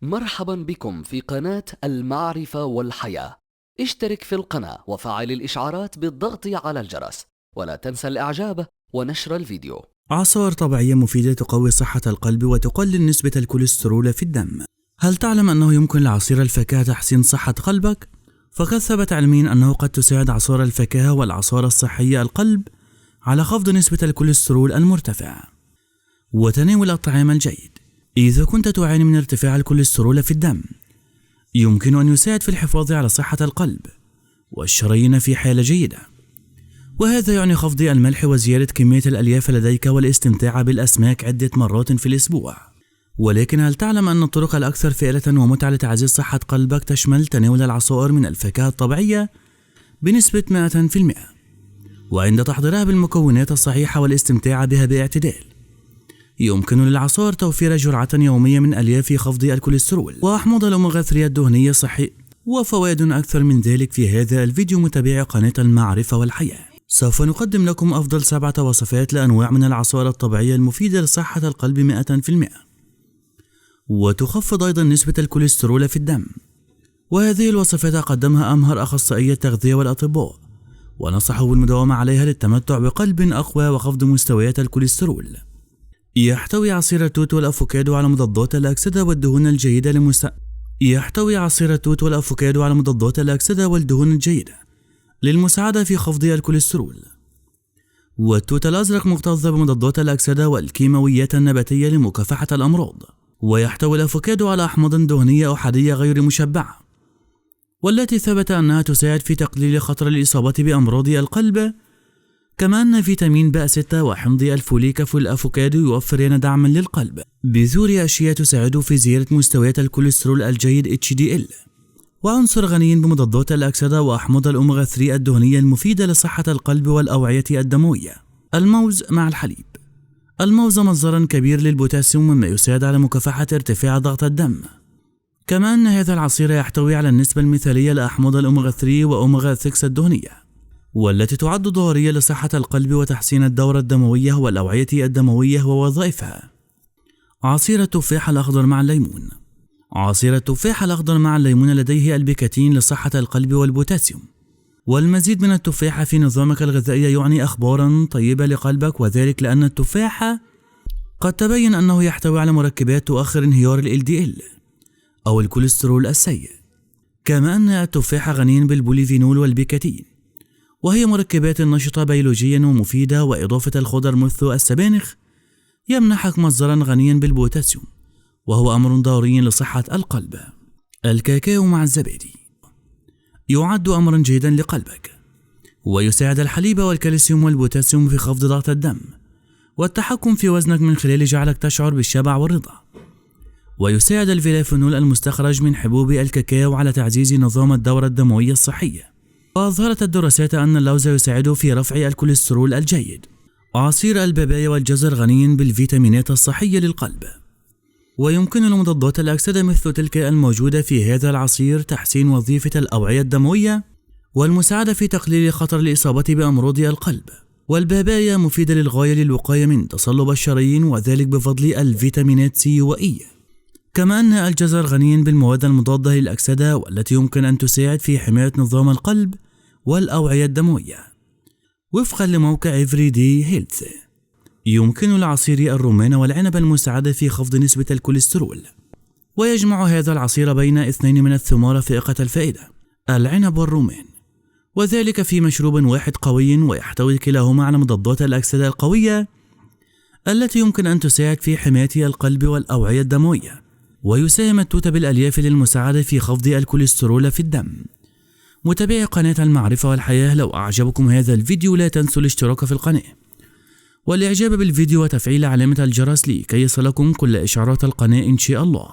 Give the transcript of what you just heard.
مرحبا بكم في قناة المعرفة والحياة. اشترك في القناة وفعل الإشعارات بالضغط على الجرس، ولا تنسى الإعجاب ونشر الفيديو. عصائر طبيعية مفيدة تقوي صحة القلب وتقلل نسبة الكوليسترول في الدم. هل تعلم أنه يمكن لعصير الفاكهة تحسين صحة قلبك؟ فقد ثبت علميا أنه قد تساعد عصائر الفاكهة والعصائر الصحية القلب على خفض نسبة الكوليسترول المرتفع وتناول الطعام الجيد. إذا كنت تعاني من ارتفاع الكوليسترول في الدم، يمكن أن يساعد في الحفاظ على صحة القلب والشرايين في حالة جيدة، وهذا يعني خفض الملح وزيادة كمية الألياف لديك والاستمتاع بالأسماك عدة مرات في الأسبوع. ولكن هل تعلم أن الطرق الأكثر فائدة ومتعة لتعزيز صحة قلبك تشمل تناول العصائر من الفاكهة الطبيعية بنسبة 100%، وعند تحضيرها بالمكونات الصحيحة والاستمتاع بها باعتدال، يمكن للعصائر توفير جرعة يومية من ألياف خفض الكوليسترول وأحماض الأوميغا 3 الدهنية صحي، وفوائد أكثر من ذلك في هذا الفيديو. متابعي قناة المعرفة والحياة، سوف نقدم لكم أفضل 7 وصفات لأنواع من العصائر الطبيعية المفيدة لصحة القلب 100%، وتخفض أيضا نسبة الكوليسترول في الدم. وهذه الوصفات قدمها أمهر أخصائية التغذية والأطباء، ونصحوا بالمداومة عليها للتمتع بقلب أقوى وخفض مستويات الكوليسترول. يحتوي عصير التوت والأفوكادو على مضادات الأكسدة والدهون الجيدة للمساعدة في خفض الكوليسترول. والتوت الأزرق مكتظ بمضادات الأكسدة والكيماويات النباتية لمكافحة الأمراض. ويحتوي الأفوكادو على أحماض دهنية أحادية غير مشبعة، والتي ثبت أنها تساعد في تقليل خطر الإصابة بأمراض القلب. كما أن فيتامين B6 وحمض الفوليك في الأفوكادو يوفران دعما للقلب. بذور أشياء تساعد في زيادة مستويات الكوليسترول الجيد HDL، وعنصر غني بمضادات الأكسدة وأحماض الأوميغا 3 الدهنية المفيدة لصحة القلب والأوعية الدموية. الموز مع الحليب. الموز مصدر كبير للبوتاسيوم، مما يساعد على مكافحة ارتفاع ضغط الدم. كما أن هذا العصير يحتوي على النسبة المثالية لأحماض الأوميغا 3 وأوميغا 6 الدهنية، والتي تعد ضرورية لصحة القلب وتحسين الدورة الدموية والأوعية الدموية ووظائفها. عصير التفاح الأخضر مع الليمون. عصير التفاح الأخضر مع الليمون لديه البيكاتين لصحة القلب والبوتاسيوم، والمزيد من التفاح في نظامك الغذائي يعني أخبارا طيبة لقلبك، وذلك لأن التفاح قد تبين أنه يحتوي على مركبات تؤخر انهيار LDL أو الكوليسترول السيء. كما أن التفاح غني بالبوليفينول والبيكاتين، وهي مركبات نشطة بيولوجيا ومفيدة. وإضافة الخضر مثل السبانخ يمنحك مصدرا غنيا بالبوتاسيوم، وهو أمر ضروري لصحة القلب. الكاكاو مع الزبادي يعد أمرا جيدا لقلبك، ويساعد الحليب والكالسيوم والبوتاسيوم في خفض ضغط الدم والتحكم في وزنك من خلال جعلك تشعر بالشبع والرضا. ويساعد الفلافونول المستخرج من حبوب الكاكاو على تعزيز نظام الدورة الدموية الصحية. وأظهرت الدراسات أن اللوز يساعد في رفع الكوليسترول الجيد. عصير البابايا والجزر غني بالفيتامينات الصحية للقلب، ويمكن لمضادات الأكسدة مثل تلك الموجودة في هذا العصير تحسين وظيفة الأوعية الدموية والمساعدة في تقليل خطر الإصابة بأمراض القلب. والبابايا مفيدة للغاية للوقاية من تصلب الشرايين، وذلك بفضل الفيتامينات C و E. كما أن الجزر غني بالمواد المضادة للأكسدة، والتي يمكن أن تساعد في حماية نظام القلب والأوعية الدموية. وفقا لموقع Everyday Health، يمكن لعصير الرمان والعنب المساعدة في خفض نسبة الكوليسترول. ويجمع هذا العصير بين 2 من الثمار فائقة الفائدة، العنب والرمان، وذلك في مشروب واحد قوي، ويحتوي كلاهما على مضادات الأكسدة القوية التي يمكن أن تساعد في حماية القلب والأوعية الدموية. ويساهم التوت بالألياف للمساعدة في خفض الكوليسترول في الدم. متابعي قناة المعرفة والحياة، لو أعجبكم هذا الفيديو لا تنسوا الاشتراك في القناة والإعجاب بالفيديو وتفعيل علامة الجرس لكي يصلكم كل إشعارات القناة إن شاء الله.